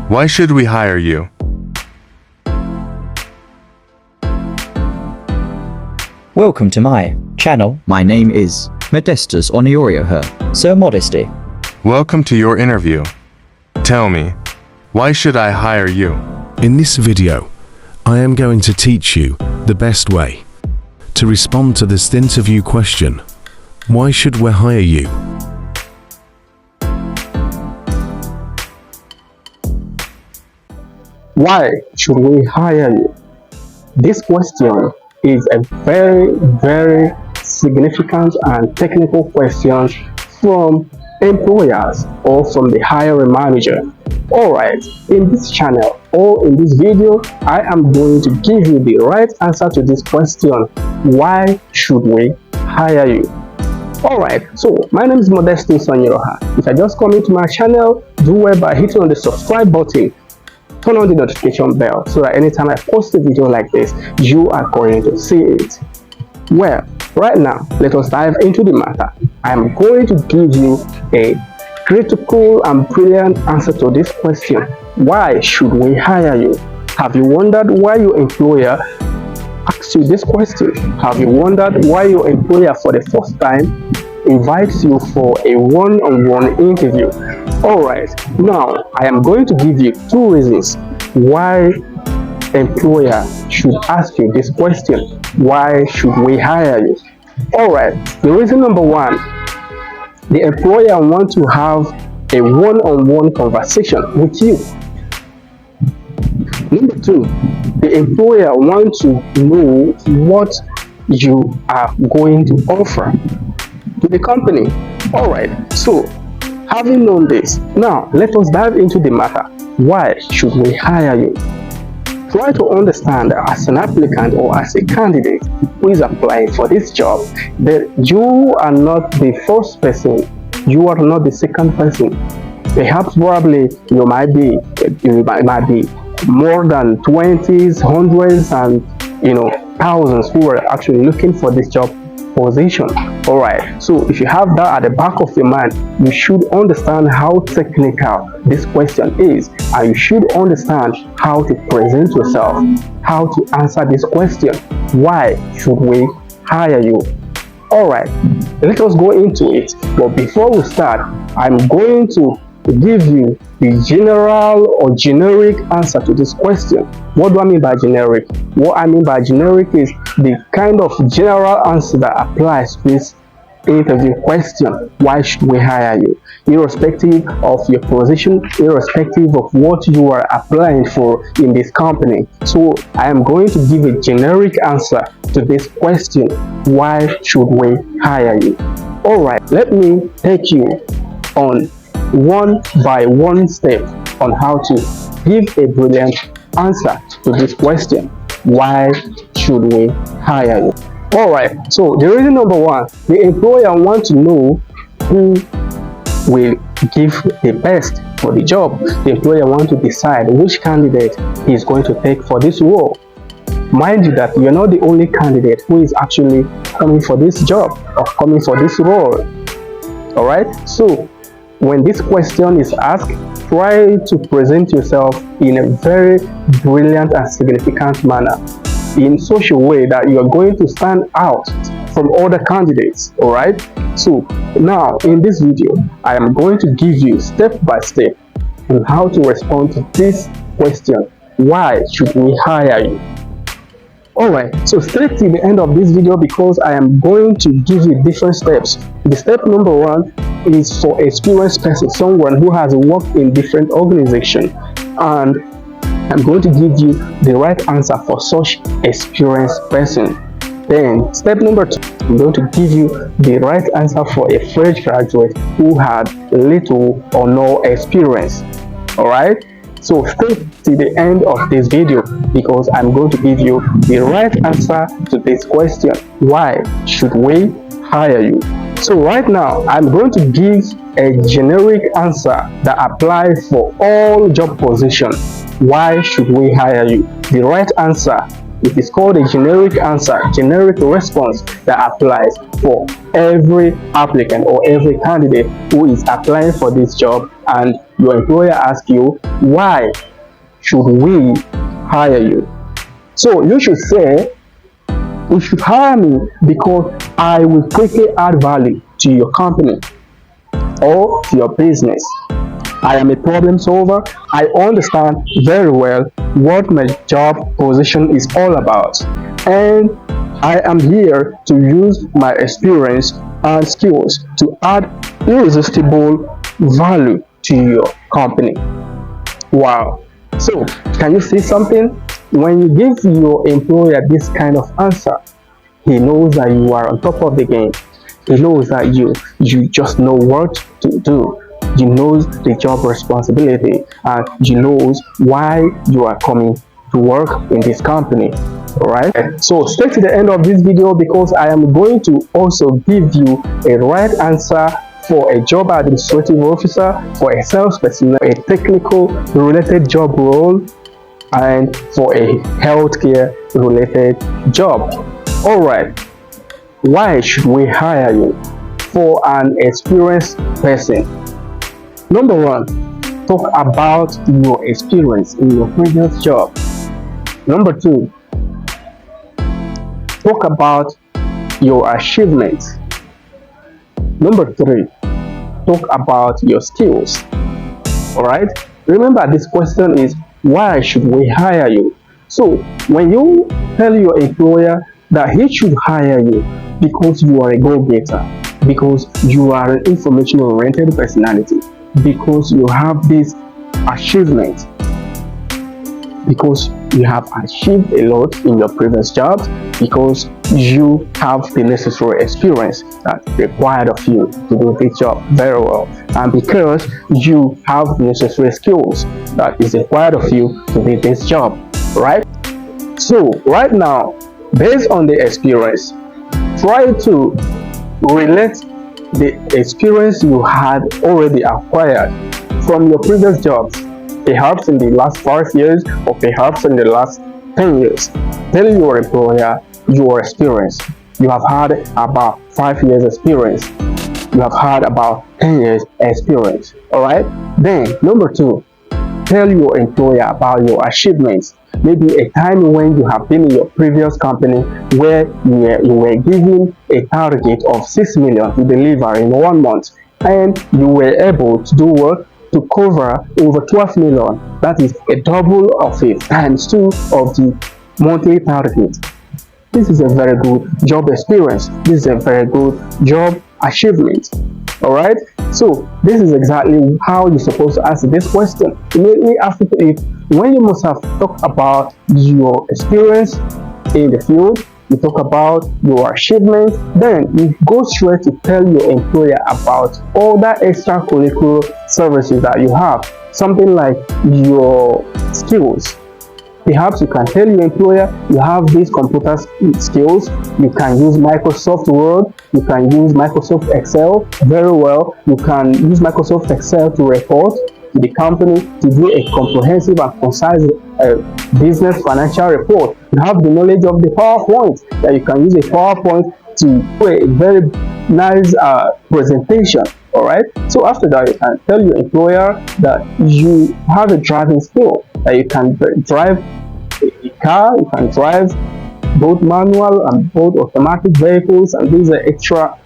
Why should we hire you? Welcome to my channel. My name is Modestus Onyorioher, Sir Modesty. Welcome to your interview. Tell me, why should I hire you? In this video, I am going to teach you the best way to respond to this interview question. Why should we hire you? Why should we hire you? This question is a very significant and technical question from employers or from the hiring manager. Alright, in this channel or in this video, I am going to give you the right answer to this question. Why should we hire you? Alright, so my name is Modestus Onyorioher. If I just come into my channel, do well by hitting on the subscribe button. Turn on the notification bell so that anytime I post a video like this, you are going to see it. Well, right now, let us dive into the matter. I am going to give you a critical and brilliant answer to this question. Why should we hire you? Have you wondered why your employer asks you this question? Have you wondered why your employer for the first time invites you for a one-on-one interview? Alright, now I am going to give you two reasons why employer should ask you this question. Why should we hire you? Alright, the reason number one, the employer wants to have a one-on-one conversation with you. Number two, the employer wants to know what you are going to offer to the company. Alright, so having known this, now let us dive into the matter. Why should we hire you? Try to understand that as an applicant or as a candidate who is applying for this job, that you are not the first person, you are not the second person. Perhaps probably you might be more than 20s, hundreds, and thousands who are actually looking for this job position. Alright, so if you have that at the back of your mind, you should understand how technical this question is, and you should understand how to present yourself, how to answer this question. Why should we hire you? Alright, let us go into it. But before we start, I'm going to give you the general or generic answer to this question. What do I mean by generic? What I mean by generic is the kind of general answer that applies to this interview question. Why should we hire you? Irrespective of your position, irrespective of what you are applying for in this company. So I am going to give a generic answer to this question. Why should we hire you? Alright, let me take you on one by one step on how to give a brilliant answer to this question. Why should we hire you? Alright, so the reason number one, the employer wants to know who will give the best for the job. The employer wants to decide which candidate he is going to take for this role. Mind you that you are not the only candidate who is actually coming for this job or coming for this role. Alright, so when this question is asked, try to present yourself in a very brilliant and significant manner, in such a way that you are going to stand out from other candidates. Alright, so now in this video, I am going to give you step by step on how to respond to this question. Why should we hire you? Alright, so stay till the end of this video because I am going to give you different steps. The step number one is for experienced person, someone who has worked in different organizations, and I'm going to give you the right answer for such experienced person. Then step number two, I'm going to give you the right answer for a fresh graduate who had little or no experience. Alright, so stay to the end of this video because I'm going to give you the right answer to this question. Why should we hire you? So right now, I'm going to give a generic answer that applies for all job positions. Why should we hire you? The right answer It is called a generic answer, generic response that applies for every applicant or every candidate who is applying for this job, and your employer asks you, why should we hire you? So you should say, you should hire me because I will quickly add value to your company or to your business. I am a problem solver. I understand very well what my job position is all about, and I am here to use my experience and skills to add irresistible value to your company. Wow. So, can you see something? When you give your employer this kind of answer, he knows that you are on top of the game. He knows that you just know what to do. You knows the job responsibility, and you knows why you are coming to work in this company. Alright, so stay to the end of this video, because I am going to also give you a right answer for a job administrative officer, for a sales person, a technical related job role, and for a healthcare related job. Alright, why should we hire you? For an experienced person. Number one, talk about your experience in your previous job. Number two, talk about your achievements. Number three, talk about your skills. Alright, remember this question is, why should we hire you? So when you tell your employer that he should hire you because you are a go-getter, because you are an information-oriented personality, because you have this achievement, because you have achieved a lot in your previous jobs, because you have the necessary experience that's required of you to do this job very well, and because you have the necessary skills that is required of you to do this job, right? So right now, based on the experience, try to relate the experience you had already acquired from your previous jobs, perhaps in the last 5 years or perhaps in the last 10 years. Tell your employer your experience. You have had about 5 years experience. You have had about 10 years experience. Alright? Then, number two, tell your employer about your achievements. Maybe a time when you have been in your previous company where you were given a target of 6 million to deliver in 1 month, and you were able to do work to cover over 12 million. That is a double of it, times 2 of the monthly target. This is a very good job experience. This is a very good job achievement. Alright, so this is exactly how you're supposed to answer this question. Immediately after it, when you must have talked about your experience in the field, you talk about your achievements, then you go straight to tell your employer about all that extracurricular services that you have. Something like your skills. Perhaps you can tell your employer you have these computer skills. You can use Microsoft Word, you can use Microsoft Excel very well. You can use Microsoft Excel to report to the company, to do a comprehensive and concise business financial report. You have the knowledge of the PowerPoint, that you can use a PowerPoint to do a very nice presentation. Alright, so after that, you can tell your employer that you have a driving skill, that you can drive a car, you can drive both manual and both automatic vehicles, and these are extra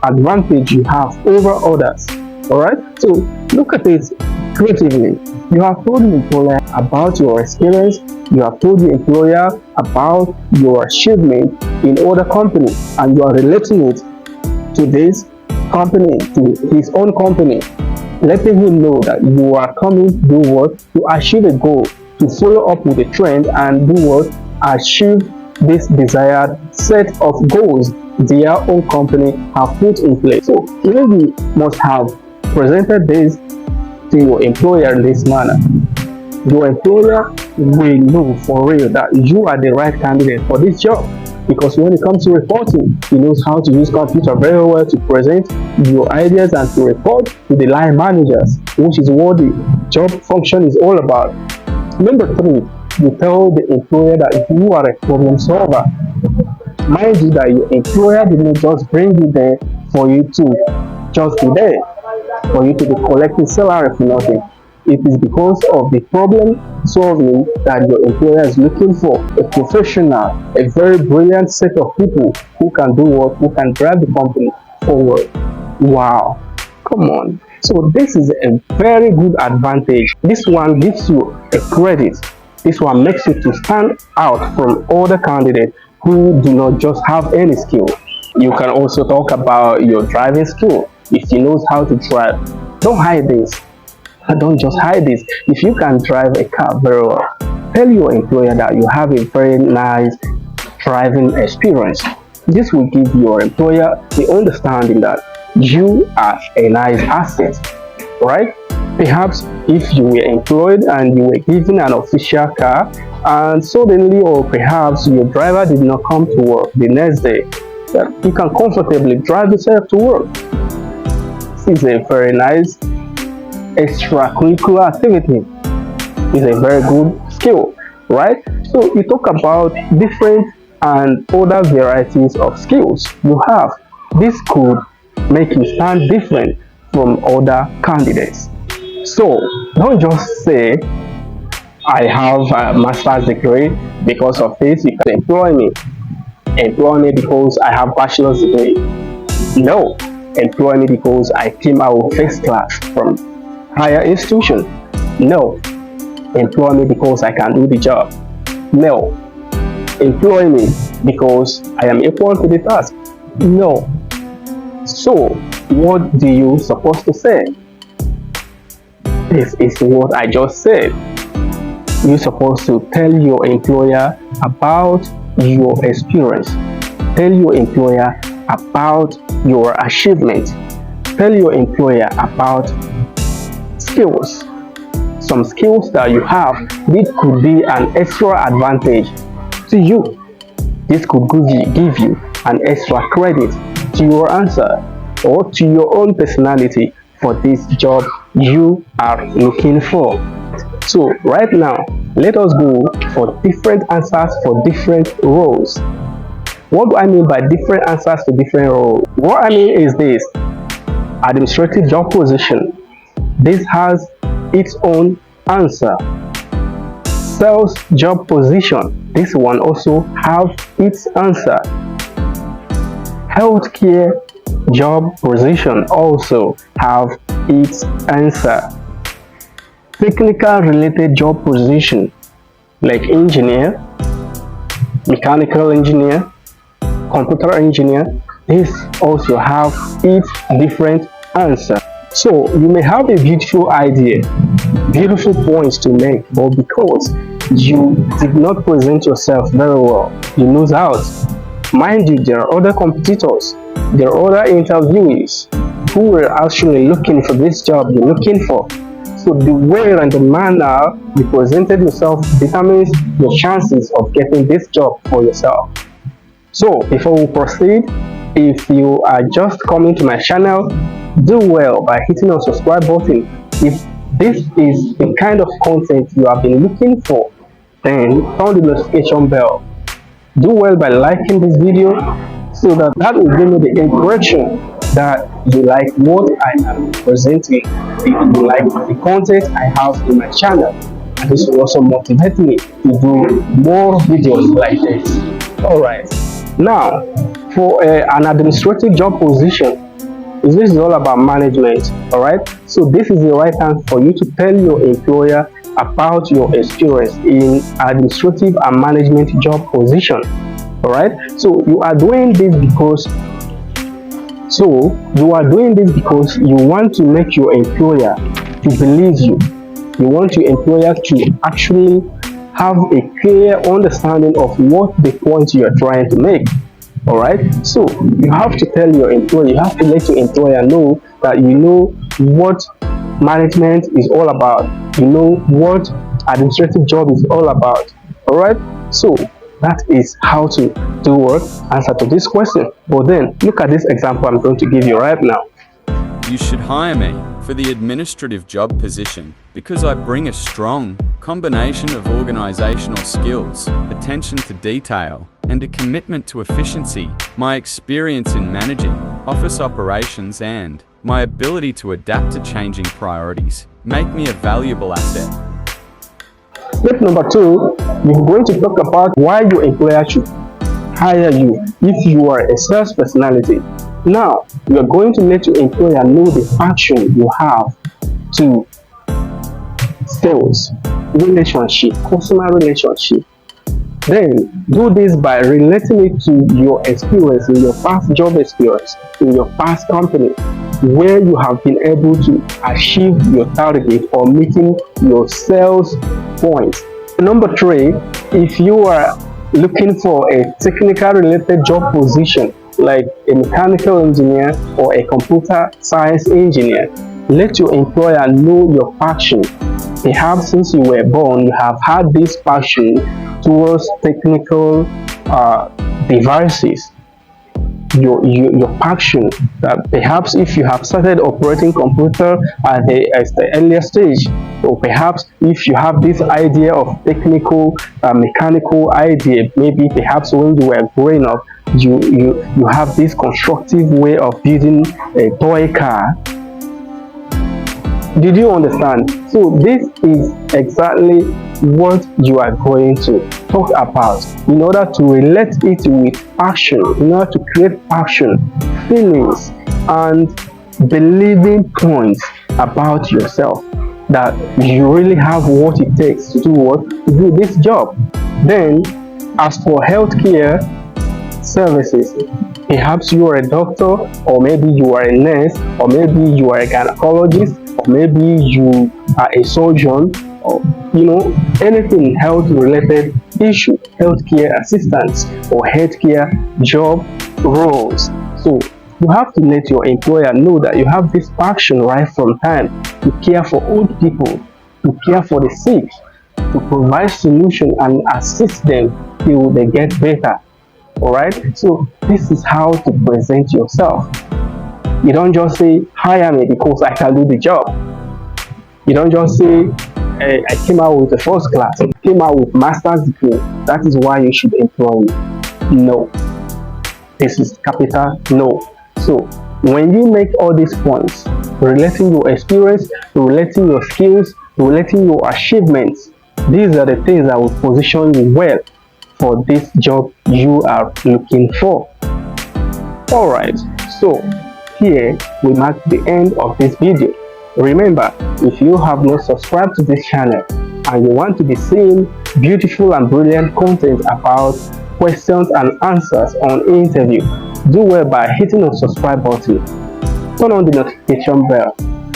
advantage you have over others. Alright, so look at it creatively. You have told the employer about your experience, you have told the employer about your achievement in other company, and you are relating it to this company, to his own company, letting him know that you are coming to do what? To achieve a goal, to follow up with a trend and do what? Achieve this desired set of goals their own company have put in place. So you must have presented this to your employer in this manner. Your employer will know for real that you are the right candidate for this job, because when it comes to reporting, he knows how to use computer very well to present your ideas and to report to the line managers, which is what the job function is all about. Number three, You tell the employer that you are a problem solver. Mind you that your employer did not just bring you there for you to just be there, for you to be collecting salary for nothing. It is because of the problem solving that your employer is looking for a professional, a very brilliant set of people who can do what, who can drive the company forward. Wow, come on. So this is a very good advantage. This one gives you a credit. This one makes you to stand out from other candidates who do not just have any skill. You can also talk about your driving skill. If you know how to drive, don't hide this. Don't just hide this. If you can drive a car very well, tell your employer that you have a very nice driving experience. This will give your employer the understanding that you are a nice asset, right? Perhaps if you were employed and you were given an official car and suddenly, or perhaps your driver did not come to work the next day, you can comfortably drive yourself to work. This is a very nice extracurricular activity. It's a very good skill, right? So you talk about different and other varieties of skills you have. This could make you stand different from other candidates. So don't just say, I have a master's degree, because of this you can employ me. Employ me because I have bachelor's degree. No, employ me because I came out first class from higher institution. No, employ me because I can do the job. No, employ me because I am equal to the task. No. So what do you supposed to say? This is what I just said. You're supposed to tell your employer about your experience. Tell your employer about your achievement. Tell your employer about skills. Some skills that you have, this could be an extra advantage to you. This could give you an extra credit to your answer or to your own personality for this job you are looking for. So right now, let us go for different answers for different roles. What do I mean by different answers to different roles? What I mean is this: administrative job position. This has its own answer. Sales job position. This one also have its answer. Healthcare job position also have its answer. Technical related job position like engineer, mechanical engineer, computer engineer, this also have its different answer. So you may have a beautiful idea, beautiful points to make, but because you did not present yourself very well, you lose out. Mind you, there are other competitors, there are other interviewees who were actually looking for this job you're looking for. So the way and the manner you presented yourself determines your chances of getting this job for yourself. So before we proceed, if you are just coming to my channel, do well by hitting the subscribe button. If this is the kind of content you have been looking for, then turn the notification bell. Do well by liking this video so that will give me the encouragement that you like what I am presenting, you like the content I have in my channel, and this will also motivate me to do more videos like this. Alright, now for an administrative job position, this is all about management. Alright, so this is the right time for you to tell your employer about your experience in administrative and management job position. Alright, so you are doing this because you want to make your employer to believe you. You want your employer to actually have a clear understanding of what the point you are trying to make. Alright, so you have to tell your employer, you have to let your employer know that you know what management is all about, you know what administrative job is all about. Alright, so that is how to do what? Answer to this question. But then look at this example I'm going to give you right now. You should hire me for the administrative job position because I bring a strong, combination of organizational skills, attention to detail, and a commitment to efficiency, my experience in managing office operations and my ability to adapt to changing priorities make me a valuable asset. Step number 2, you're going to talk about why your employer should hire you if you are a sales personality. Now, you are going to let your employer know the passion you have to sales, relationship, customer relationship. Then do this by relating it to your experience in your past job experience, in your past company, where you have been able to achieve your target or meeting your sales points. Number 3, if you are looking for a technical related job position like a mechanical engineer or a computer science engineer, let your employer know your passion. Perhaps since you were born, you have had this passion towards technical devices. Your passion that perhaps if you have started operating computer at the earlier stage, or perhaps if you have this idea of technical mechanical idea, maybe perhaps when you were growing up, you have this constructive way of building a toy car. Did you understand? So this is exactly what you are going to talk about in order to relate it with passion, in order to create passion, feelings, and believing points about yourself that you really have what it takes to do this job. Then, as for healthcare services, perhaps you are a doctor, or maybe you are a nurse, or maybe you are a gynecologist, or maybe you are a surgeon, or anything health related issue, healthcare assistance or healthcare job roles. So you have to let your employer know that you have this passion right from time to care for old people, to care for the sick, to provide solution and assist them till they get better. Alright, so this is how to present yourself. You don't just say, hire me because I can do the job. You don't just say, I came out with a first class, I came out with master's degree, that is why you should employ me. No. This is capital no. So when you make all these points, relating your experience, relating your skills, relating your achievements, these are the things that will position you well for this job you are looking for. Alright, so here we mark the end of this video. Remember, if you have not subscribed to this channel and you want to be seeing beautiful and brilliant content about questions and answers on interview, do well by hitting the subscribe button. Turn on the notification bell.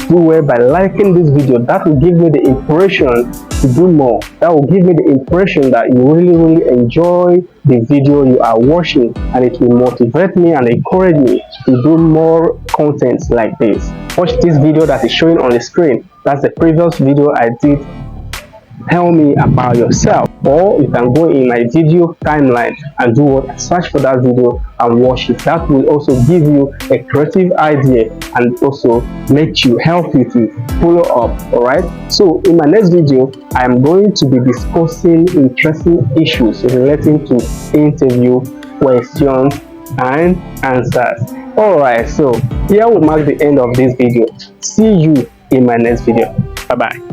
Do well by liking this video. That will give me the impression to do more. That will give me the impression that you really enjoy the video you are watching, and it will motivate me and encourage me to do more content like this. Watch this video that is showing on the screen. That's the previous video I did. Tell me about yourself, or you can go in my video timeline and do what, search for that video and watch it. That will also give you a creative idea and also help you to follow up. Alright, so in my next video I am going to be discussing interesting issues relating to interview questions and answers. Alright, so here will mark the end of this video. See you in my next video. Bye bye.